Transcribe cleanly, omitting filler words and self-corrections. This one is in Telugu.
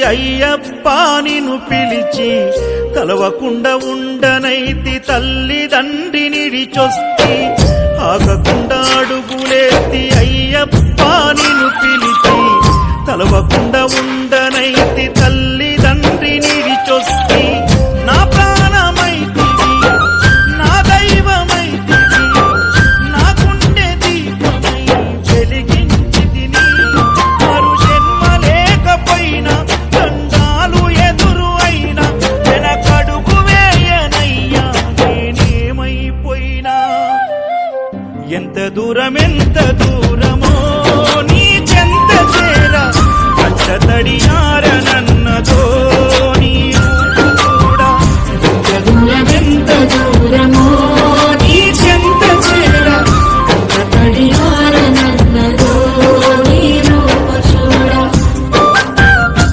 అయ్యప్ప నిన్ను పిలిచి కలవకుండా ఉండనైతి తల్లిదండ్రి నిడిచొస్తి ఆగకుండా అడుగులేస్తి అయ్యప్ప నిన్ను పిలిచి కలవకుండా ఉండనైతి తల్లిదండ్రి నిడిచొస్తి నా ప్రాణమైతివి నా దైవమైతివి నా గుండె దీపమై వెలిగించితిని మరు జన్మ లేకపోయినా గండాలు ఎదురు అయినా వెనకడుగు వేయనయ్యా నేనేమైపోయినా ఎంత దూరమో నీ చెంత చేర కంట తడియారనన్నదో